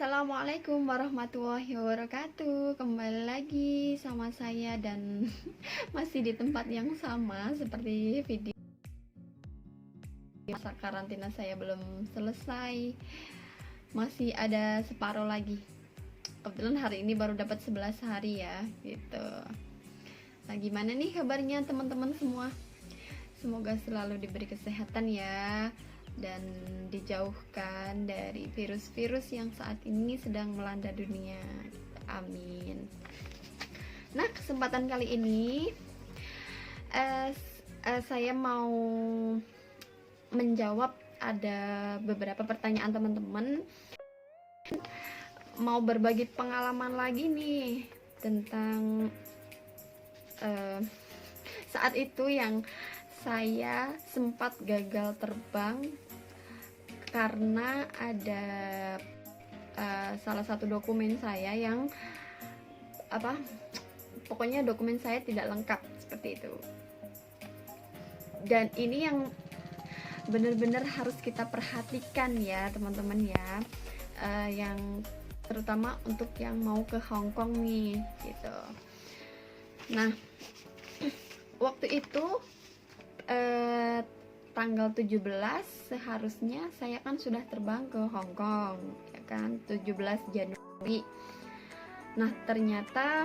Assalamualaikum warahmatullahi wabarakatuh. Kembali lagi sama saya dan masih di tempat yang sama seperti video masa karantina saya belum selesai. Masih ada separuh lagi. Kebetulan hari ini baru dapat 11 hari ya, gitu. Nah, gimana nih kabarnya teman-teman semua? Semoga selalu diberi kesehatan ya, dan dijauhkan dari virus-virus yang saat ini sedang melanda dunia. Amin. Nah, kesempatan kali ini saya mau menjawab ada beberapa pertanyaan teman-teman. Mau berbagi pengalaman lagi nih tentang saat itu yang saya sempat gagal terbang karena ada salah satu dokumen saya yang pokoknya dokumen saya tidak lengkap seperti itu. Dan ini yang benar-benar harus kita perhatikan ya teman-teman ya, yang terutama untuk yang mau ke Hong Kong nih gitu. Nah, waktu itu tanggal 17 seharusnya saya kan sudah terbang ke Hong Kong ya kan, 17 Januari. Nah, ternyata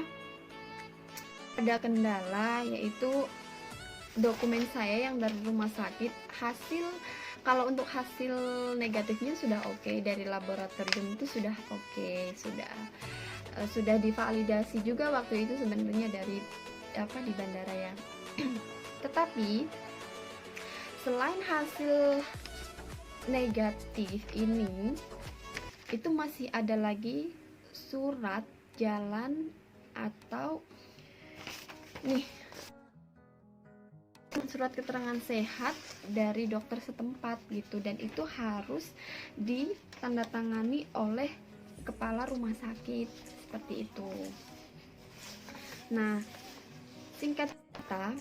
ada kendala, yaitu dokumen saya yang dari rumah sakit, kalau untuk hasil negatifnya sudah oke, dari laboratorium itu sudah oke, sudah divalidasi juga waktu itu sebenarnya dari di bandara ya. Tetapi selain hasil negatif ini, itu masih ada lagi surat jalan atau surat keterangan sehat dari dokter setempat gitu, dan itu harus ditandatangani oleh kepala rumah sakit seperti itu. Nah, singkat kata,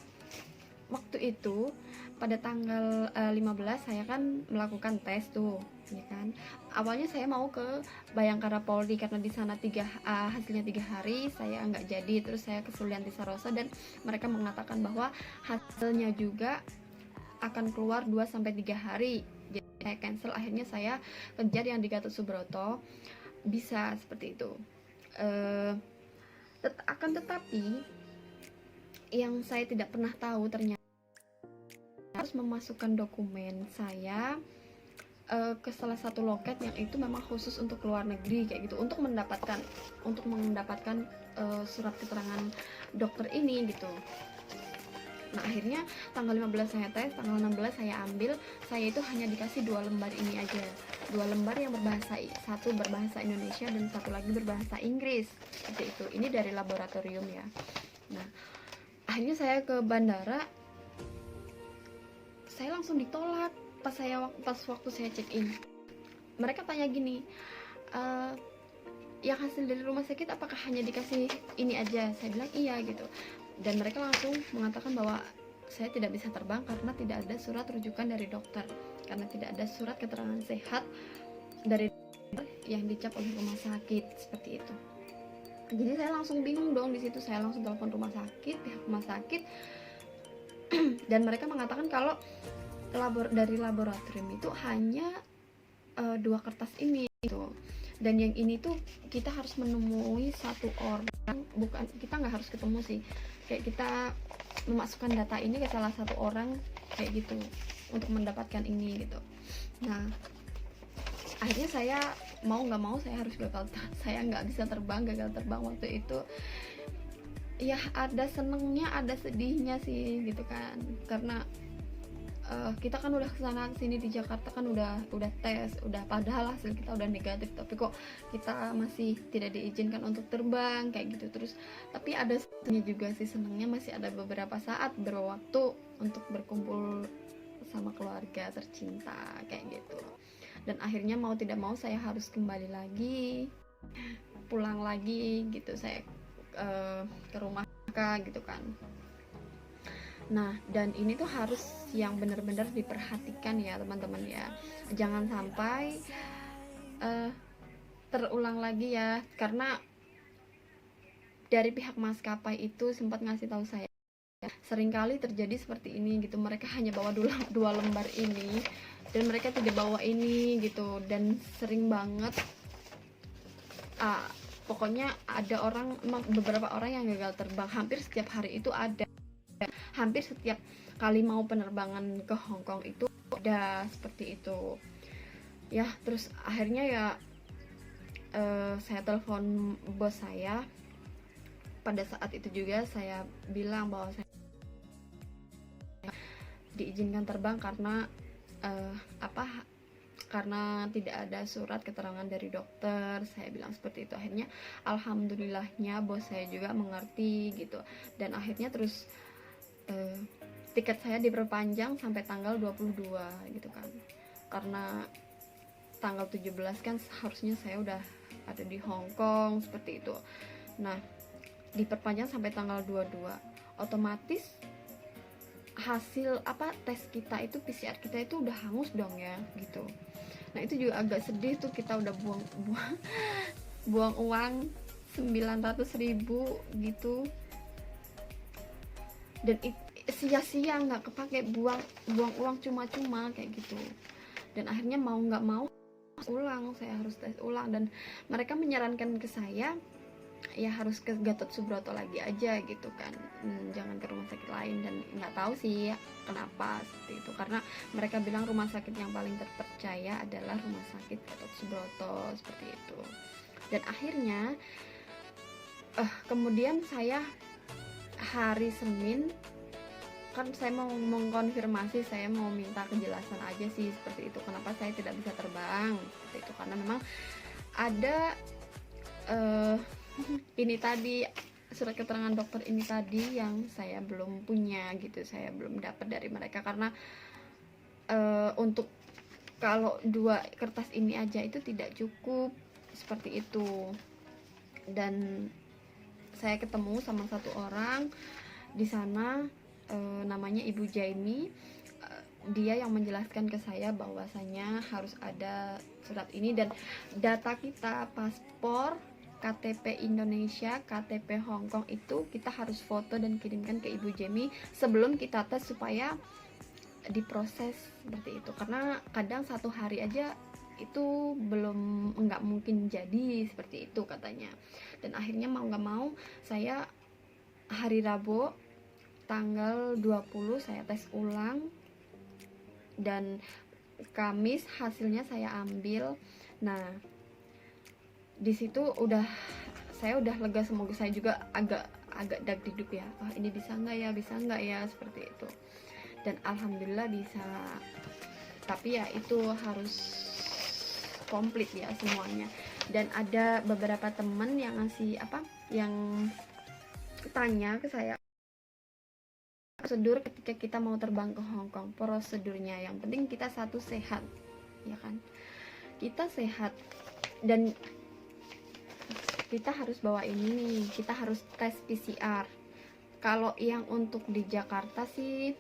waktu itu pada tanggal 15 saya kan melakukan tes tuh ya kan. Awalnya saya mau ke Bayangkara Polri karena di sana hasilnya 3 hari, saya nggak jadi. Terus saya ke Sulianti Saroso dan mereka mengatakan bahwa hasilnya juga akan keluar 2-3 hari. Jadi saya cancel, akhirnya saya kejar yang di Gatot Subroto, bisa seperti itu. Akan tetapi yang saya tidak pernah tahu, ternyata harus memasukkan dokumen saya ke salah satu loket yang itu memang khusus untuk luar negeri kayak gitu, untuk mendapatkan surat keterangan dokter ini gitu. Nah, akhirnya tanggal 15 saya tes, tanggal 16 saya ambil. Saya itu hanya dikasih 2 lembar ini aja, 2 lembar yang satu berbahasa Indonesia dan satu lagi berbahasa Inggris seperti itu. Ini dari laboratorium ya. Nah, akhirnya saya ke bandara, saya langsung ditolak pas waktu saya check in. Mereka tanya gini, yang hasil dari rumah sakit apakah hanya dikasih ini aja? Saya bilang iya gitu, dan mereka langsung mengatakan bahwa saya tidak bisa terbang karena tidak ada surat rujukan dari dokter, karena tidak ada surat keterangan sehat dari dokter yang dicap oleh rumah sakit seperti itu. Jadi saya langsung bingung dong di situ. Saya langsung telepon pihak rumah sakit dan mereka mengatakan kalau dari laboratorium itu hanya 2 kertas ini gitu. Dan yang ini tuh kita harus menemui satu orang, bukan, kita nggak harus ketemu sih, kayak kita memasukkan data ini ke salah satu orang kayak gitu untuk mendapatkan ini gitu. Nah, akhirnya saya mau nggak mau saya harus saya nggak bisa gagal terbang waktu itu. Ya, ada senengnya ada sedihnya sih gitu kan, karena kita kan udah kesana kesini di Jakarta kan udah tes, padahal hasil kita udah negatif, tapi kok kita masih tidak diizinkan untuk terbang kayak gitu. Terus tapi ada senangnya juga sih, senangnya masih ada beberapa saat berwaktu untuk berkumpul sama keluarga tercinta kayak gitu. Dan akhirnya mau tidak mau saya harus kembali lagi, pulang lagi gitu, saya ke rumah gitu kan. Nah, dan ini tuh harus yang benar-benar diperhatikan ya teman-teman ya, jangan sampai terulang lagi ya, karena dari pihak maskapai itu sempat ngasih tahu saya seringkali terjadi seperti ini gitu, mereka hanya bawa dua lembar ini dan mereka tidak bawa ini gitu, dan sering banget pokoknya ada beberapa orang yang gagal terbang hampir setiap hari itu ada, hampir setiap kali mau penerbangan ke Hong Kong itu ada seperti itu ya. Terus akhirnya ya saya telepon bos saya. Pada saat itu juga saya bilang bahwa saya diizinkan terbang karena karena tidak ada surat keterangan dari dokter, saya bilang seperti itu. Akhirnya alhamdulillahnya bos saya juga mengerti gitu, dan akhirnya terus tiket saya diperpanjang sampai tanggal 22 gitu kan, karena tanggal 17 kan harusnya saya udah ada di Hong Kong seperti itu. Nah, diperpanjang sampai tanggal 22, otomatis hasil tes kita itu, PCR kita itu udah hangus dong ya gitu. Nah itu juga agak sedih tuh, kita udah buang uang 900.000 gitu, dan sia-sia, nggak kepake, buang uang cuma-cuma kayak gitu. Dan akhirnya mau nggak mau saya harus tes ulang, dan mereka menyarankan ke saya ya harus ke Gatot Subroto lagi aja gitu kan, jangan ke rumah sakit lain. Dan nggak tahu sih ya, kenapa seperti itu, karena mereka bilang rumah sakit yang paling terpercaya adalah rumah sakit Gatot Subroto seperti itu. Dan akhirnya kemudian saya hari Senin kan saya mau mengkonfirmasi, saya mau minta kejelasan aja sih seperti itu, kenapa saya tidak bisa terbang seperti itu, karena memang ada ini tadi, surat keterangan dokter ini tadi yang saya belum punya gitu, saya belum dapat dari mereka, karena untuk kalau 2 kertas ini aja itu tidak cukup seperti itu. Dan saya ketemu sama satu orang di sana, namanya Ibu Jaimi. Dia yang menjelaskan ke saya bahwasanya harus ada surat ini, dan data kita, paspor, KTP Indonesia, KTP Hong Kong itu kita harus foto dan kirimkan ke Ibu Jaimi sebelum kita tes supaya diproses seperti itu, karena kadang 1 hari aja itu nggak mungkin jadi seperti itu katanya. Dan akhirnya mau nggak mau saya hari Rabu tanggal 20 saya tes ulang, dan Kamis hasilnya saya ambil. Nah di situ saya udah lega, semoga saya juga agak dagdikduk ya, ini bisa nggak ya seperti itu. Dan alhamdulillah bisa, tapi ya itu harus komplit ya semuanya. Dan ada beberapa temen yang ngasih yang tanya ke saya prosedur ketika kita mau terbang ke Hong Kong, prosedurnya yang penting kita satu sehat ya kan, kita sehat, dan kita harus bawa ini, kita harus tes PCR. Kalau yang untuk di Jakarta sih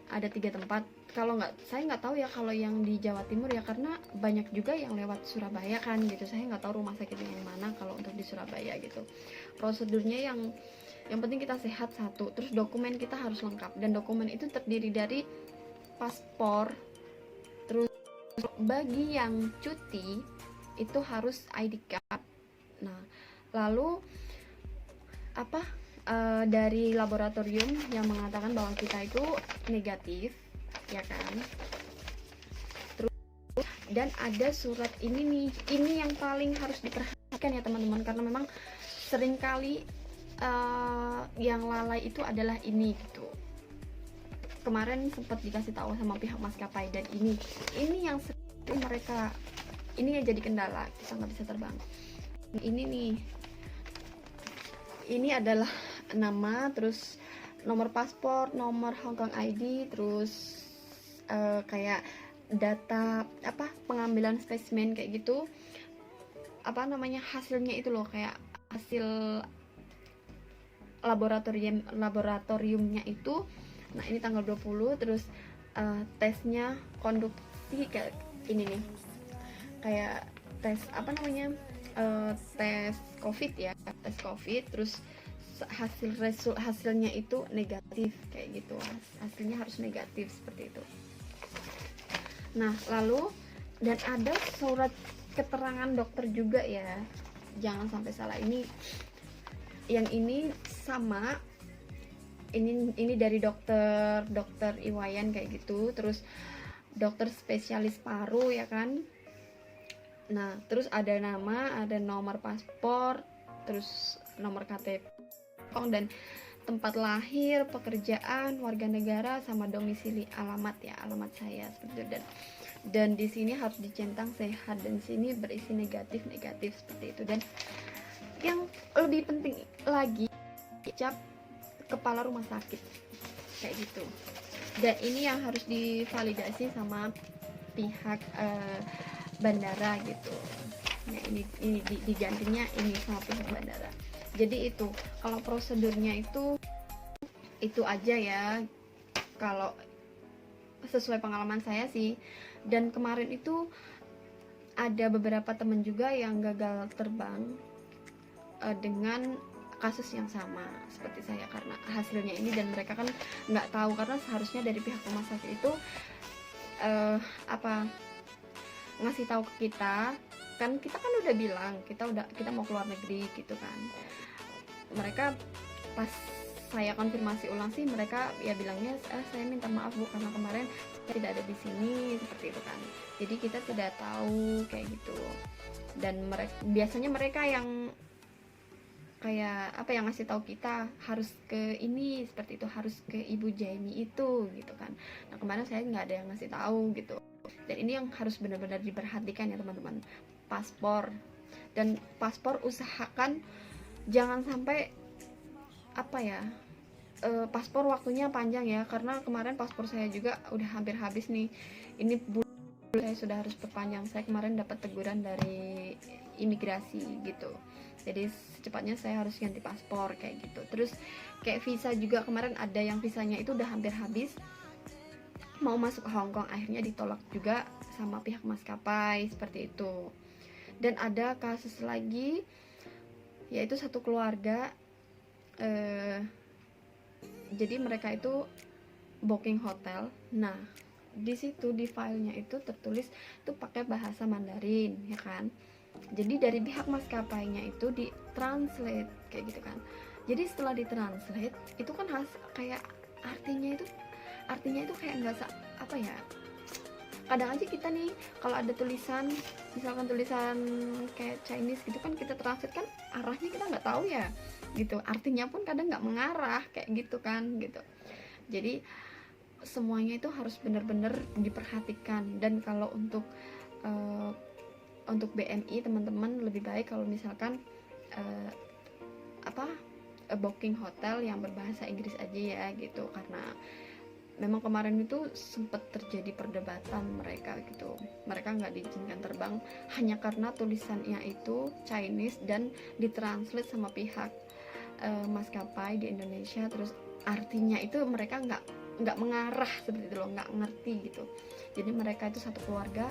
ada 3 tempat, kalau saya nggak tahu ya kalau yang di Jawa Timur ya, karena banyak juga yang lewat Surabaya kan gitu, saya nggak tahu rumah sakit yang mana kalau untuk di Surabaya gitu. Prosedurnya yang penting kita sehat satu, terus dokumen kita harus lengkap, dan dokumen itu terdiri dari paspor, terus bagi yang cuti itu harus ID card. Nah lalu dari laboratorium yang mengatakan bahwa kita itu negatif ya kan. Terus dan ada surat ini yang paling harus diperhatikan ya teman-teman, karena memang seringkali yang lalai itu adalah ini gitu. Kemarin sempat dikasih tahu sama pihak maskapai, dan ini yang sering mereka, ini yang jadi kendala, kita nggak bisa terbang. Ini nih, ini adalah nama, terus nomor paspor, nomor Hong Kong ID, terus kayak data pengambilan spesimen kayak gitu, hasilnya itu loh, kayak hasil laboratoriumnya itu. Nah ini tanggal 20, terus tesnya konduksi kayak ini nih, kayak tes apa namanya, tes COVID ya, tes COVID, terus hasilnya itu negatif kayak gitu, hasilnya harus negatif seperti itu. Nah lalu dan ada surat keterangan dokter juga ya, jangan sampai salah, ini yang ini sama, ini dari dokter Iwayan kayak gitu, terus dokter spesialis paru ya kan. Nah terus ada nama, ada nomor paspor, terus nomor KTP dan tempat lahir, pekerjaan, warga negara, sama domisili, alamat ya, alamat saya seperti itu. Dan di sini harus dicentang sehat, dan sini berisi negatif seperti itu. Dan yang lebih penting lagi, cap kepala rumah sakit kayak gitu. Dan ini yang harus divalidasi sama pihak bandara gitu. Nah ini digantinya ini sama pihak bandara. Jadi itu kalau prosedurnya itu aja ya, kalau sesuai pengalaman saya sih. Dan kemarin itu ada beberapa teman juga yang gagal terbang dengan kasus yang sama seperti saya karena hasilnya ini, dan mereka kan nggak tahu karena seharusnya dari pihak rumah sakit itu ngasih tahu ke kita kan, kita kan udah bilang kita mau keluar negeri gitu kan. Mereka pas saya konfirmasi ulang sih, mereka ya bilangnya saya minta maaf Bu karena kemarin saya tidak ada di sini seperti itu kan. Jadi kita tidak tahu kayak gitu. Dan biasanya mereka yang kayak yang ngasih tahu kita harus ke ini seperti itu, harus ke Ibu Jaini itu gitu kan. Nah kemarin saya nggak ada yang ngasih tahu gitu. Dan ini yang harus benar-benar diperhatikan ya teman-teman, paspor. Dan paspor usahakan jangan sampai paspor waktunya panjang ya, karena kemarin paspor saya juga udah hampir habis nih. Ini saya sudah harus perpanjang. Saya kemarin dapat teguran dari imigrasi gitu, jadi secepatnya saya harus ganti paspor kayak gitu. Terus kayak visa juga, kemarin ada yang visanya itu udah hampir habis, mau masuk ke Hong Kong, akhirnya ditolak juga sama pihak maskapai seperti itu. Dan ada kasus lagi, yaitu satu keluarga, jadi mereka itu booking hotel. Nah di situ di filenya itu tertulis tuh pakai bahasa Mandarin ya kan. Jadi dari pihak maskapainya itu ditranslate kayak gitu kan. Jadi setelah ditranslate itu kan kayak artinya itu kayak nggak kadang aja kita nih kalau ada tulisan, misalkan tulisan kayak Chinese gitu kan, kita translate kan arahnya kita nggak tahu ya gitu, artinya pun kadang nggak mengarah kayak gitu kan gitu. Jadi semuanya itu harus benar-benar diperhatikan. Dan kalau untuk BMI teman-teman lebih baik kalau misalkan booking hotel yang berbahasa Inggris aja ya gitu, karena memang kemarin itu sempat terjadi perdebatan mereka gitu. Mereka nggak diizinkan terbang hanya karena tulisannya itu Chinese dan ditranslate sama pihak maskapai di Indonesia, terus artinya itu mereka nggak mengarah seperti itu loh, nggak ngerti gitu. Jadi mereka itu satu keluarga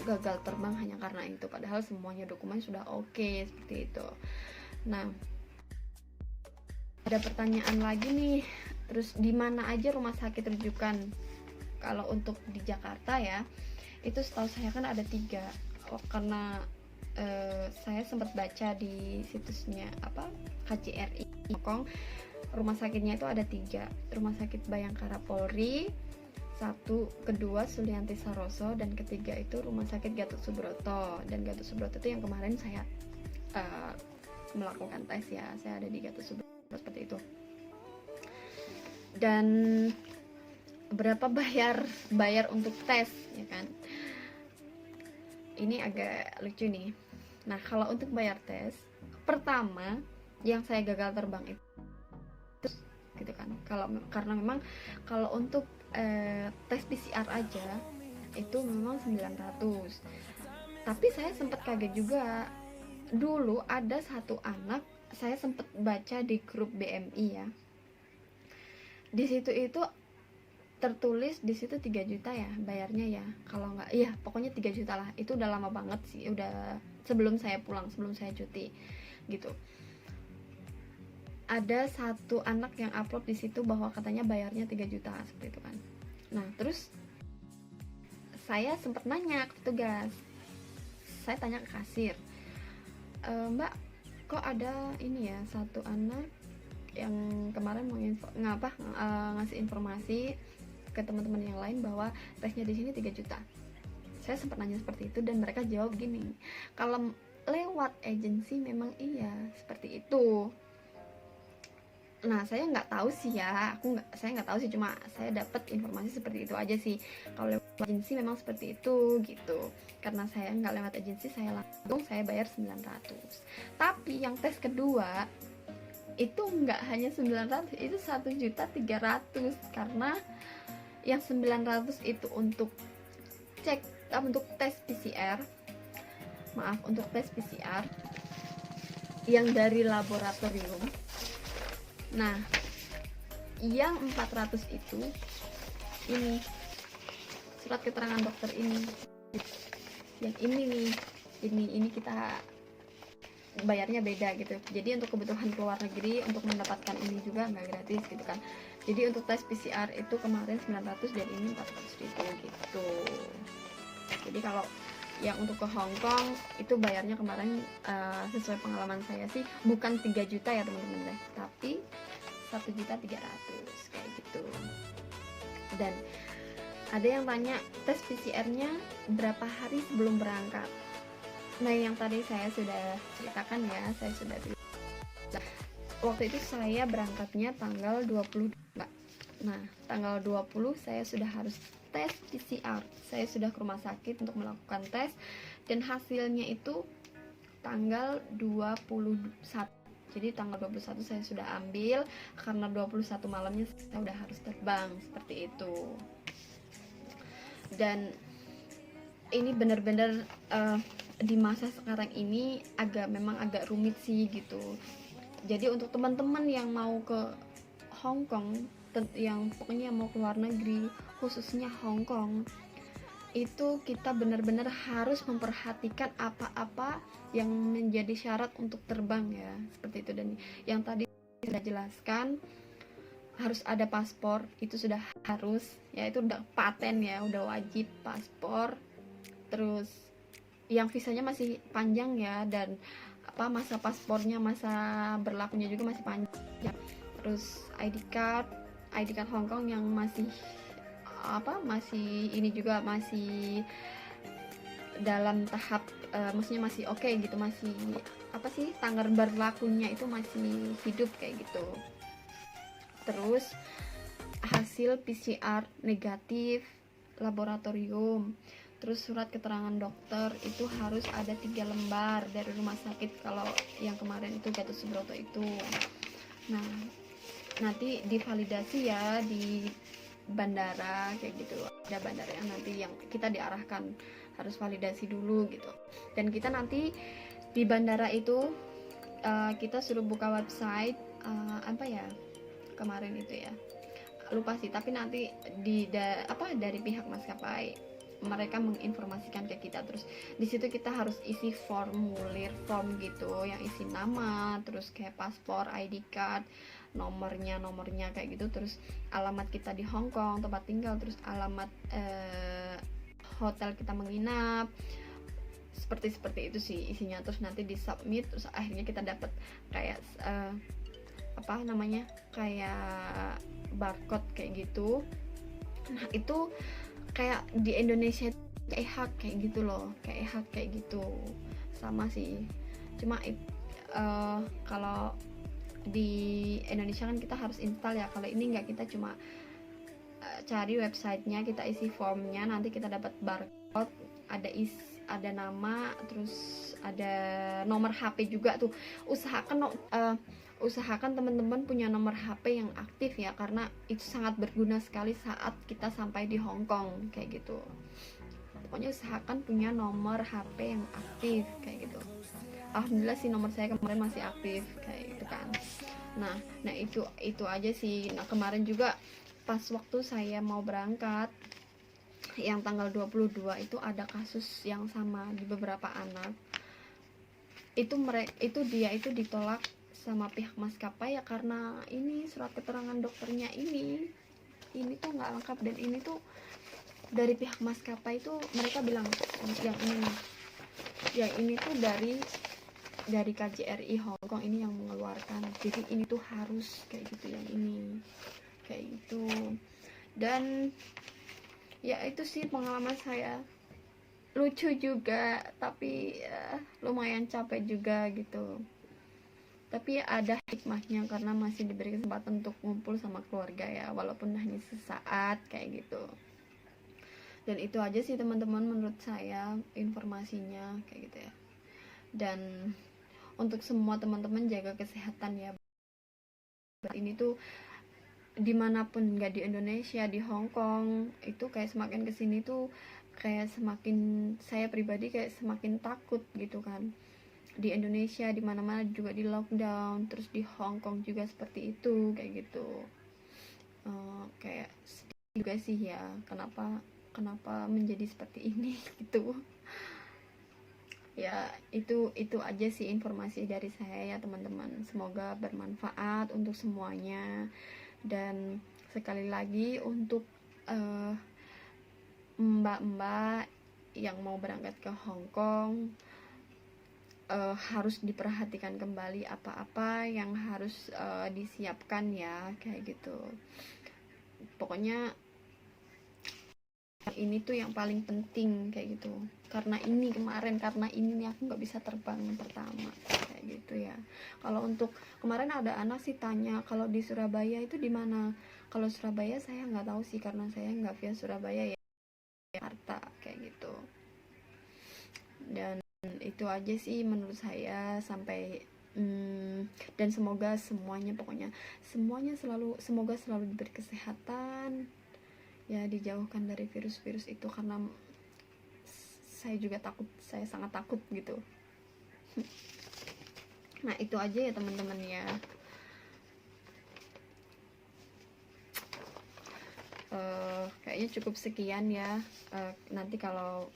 gagal terbang hanya karena itu, padahal semuanya dokumen sudah oke seperti itu. Nah ada pertanyaan lagi nih, terus di mana aja rumah sakit rujukan? Kalau untuk di Jakarta ya, itu setahu saya kan ada 3. Karena saya sempat baca di situsnya KJRI Hong Kong, rumah sakitnya itu ada 3. Rumah sakit Bayangkara Polri, 1, kedua Sulianti Saroso, dan ketiga itu rumah sakit Gatot Subroto. Dan Gatot Subroto itu yang kemarin saya melakukan tes ya, saya ada di Gatot Subroto seperti itu. Dan berapa bayar untuk tes ya kan, ini agak lucu nih. Nah kalau untuk bayar tes pertama yang saya gagal terbang itu gitu kan, karena memang kalau untuk tes PCR aja itu memang 900. Tapi saya sempat kaget juga, dulu ada satu anak, saya sempat baca di grup BMI ya, di situ itu tertulis di situ 3 juta ya bayarnya ya, kalau nggak, iya pokoknya 3 juta lah. Itu udah lama banget sih, udah sebelum saya pulang, sebelum saya cuti gitu. Ada satu anak yang upload di situ bahwa katanya bayarnya 3 juta seperti itu kan. Nah terus saya sempat nanya ke petugas, saya tanya ke kasir, Mbak, kok ada ini ya, satu anak yang kemarin mau ngasih informasi ke teman-teman yang lain bahwa tesnya di sini 3 juta. Saya sempat nanya seperti itu dan mereka jawab gini, kalau lewat agensi memang iya seperti itu. Nah saya nggak tahu sih ya, saya nggak tahu sih, cuma saya dapat informasi seperti itu aja sih. Kalau lewat agensi memang seperti itu gitu. Karena saya nggak lewat agensi, saya bayar 900. Tapi yang tes kedua itu nggak hanya 900, itu 1.300.000, karena yang 900 itu untuk untuk tes PCR, untuk tes PCR yang dari laboratorium. Nah yang 400 itu ini surat keterangan dokter ini, yang ini nih, ini kita bayarnya beda gitu. Jadi untuk kebutuhan keluar negeri untuk mendapatkan ini juga nggak gratis gitu kan. Jadi untuk tes PCR itu kemarin 900 dan ini 400.000 gitu. Jadi kalau yang untuk ke Hong Kong itu bayarnya kemarin sesuai pengalaman saya sih bukan 3 juta ya teman-teman, tapi 1.300.000 kayak gitu. Dan ada yang tanya tes PCR-nya berapa hari sebelum berangkat. Nah yang tadi saya sudah ceritakan ya, saya sudah waktu itu saya berangkatnya tanggal 22. Nah tanggal 20 saya sudah harus tes PCR. Saya sudah ke rumah sakit untuk melakukan tes dan hasilnya itu tanggal 21. Jadi tanggal 21 saya sudah ambil, karena 21 malamnya saya udah harus terbang seperti itu. Dan ini benar-benar di masa sekarang ini memang agak rumit sih gitu. Jadi untuk teman-teman yang mau ke Hong Kong, yang pokoknya mau ke luar negeri, khususnya Hong Kong, itu kita benar-benar harus memperhatikan apa-apa yang menjadi syarat untuk terbang ya, seperti itu. Dan yang tadi sudah jelaskan, harus ada paspor, itu sudah harus ya, itu udah paten ya, udah wajib paspor. Terus yang visanya masih panjang ya, dan masa paspornya, masa berlakunya juga masih panjang. Terus ID card Hong Kong yang masih masih ini juga masih dalam tahap maksudnya masih oke gitu, masih tanggal berlakunya itu masih hidup kayak gitu. Terus hasil PCR negatif laboratorium, terus surat keterangan dokter itu harus ada 3 lembar dari rumah sakit kalau yang kemarin itu Gatot Subroto itu. Nah nanti divalidasi ya di bandara kayak gitu, ada bandara yang nanti yang kita diarahkan harus validasi dulu gitu. Dan kita nanti di bandara itu kita suruh buka website kemarin itu ya, lupa sih, tapi nanti dari pihak maskapai mereka menginformasikan ke kita. Terus di situ kita harus isi form gitu yang isi nama, terus kayak paspor, ID card, nomornya kayak gitu, terus alamat kita di Hong Kong, tempat tinggal, terus alamat hotel kita menginap, seperti itu sih isinya. Terus nanti di submit, terus akhirnya kita dapat kayak kayak barcode kayak gitu. Nah itu kayak di Indonesia kayak hak kayak gitu loh, kayak hak kayak gitu sama sih, cuma kalau di Indonesia kan kita harus install ya, kalau ini enggak, kita cuma cari websitenya, kita isi formnya, nanti kita dapat barcode, ada nama, terus ada nomor HP juga tuh. Usahakan teman-teman punya nomor HP yang aktif ya, karena itu sangat berguna sekali saat kita sampai di Hong Kong kayak gitu. Pokoknya usahakan punya nomor HP yang aktif kayak gitu. Alhamdulillah sih nomor saya kemarin masih aktif kayak gitu kan. Nah itu aja sih. Nah kemarin juga pas waktu saya mau berangkat yang tanggal 22 itu ada kasus yang sama di beberapa anak. Dia itu ditolak sama pihak maskapai ya, karena ini surat keterangan dokternya ini tuh nggak lengkap. Dan ini tuh dari pihak maskapai itu mereka bilang yang ini tuh dari KJRI Hong Kong ini yang mengeluarkan, jadi ini tuh harus kayak gitu, yang ini kayak gitu. Dan ya itu sih pengalaman saya, lucu juga tapi lumayan capek juga gitu. Tapi ada hikmahnya karena masih diberi kesempatan untuk ngumpul sama keluarga ya, walaupun hanya sesaat kayak gitu. Dan itu aja sih teman-teman menurut saya informasinya kayak gitu ya. Dan untuk semua teman-teman jaga kesehatan ya. Ini tuh dimanapun, nggak di Indonesia, di Hong Kong itu kayak semakin kesini tuh kayak semakin, saya pribadi kayak semakin takut gitu kan. Di Indonesia di mana-mana juga di lockdown, terus di Hong Kong juga seperti itu kayak gitu. Kayak sedih juga sih ya, kenapa menjadi seperti ini gitu ya. Itu aja sih informasi dari saya ya teman-teman, semoga bermanfaat untuk semuanya. Dan sekali lagi untuk mbak-mbak yang mau berangkat ke Hong Kong, harus diperhatikan kembali apa-apa yang harus disiapkan ya kayak gitu. Pokoknya ini tuh yang paling penting kayak gitu. Karena ini nih aku nggak bisa terbang yang pertama kayak gitu ya. Kalau untuk kemarin ada anak sih tanya kalau di Surabaya itu di mana. Kalau Surabaya saya nggak tahu sih, karena saya nggak via Surabaya ya, Jakarta kayak gitu. Dan itu aja sih menurut saya sampai dan semoga semoga selalu diberi kesehatan ya, dijauhkan dari virus-virus itu, karena saya sangat takut gitu. Nah itu aja ya teman-teman ya. Kayaknya cukup sekian ya. Nanti kalau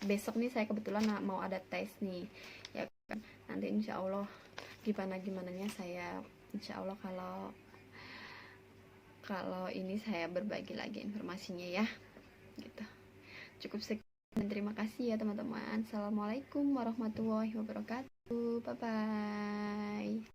besok nih saya kebetulan mau ada tes nih ya kan, nanti insya Allah gimananya saya insya Allah kalau ini saya berbagi lagi informasinya ya gitu. Cukup sekian dan terima kasih ya teman-teman. Assalamualaikum warahmatullahi wabarakatuh. Bye bye.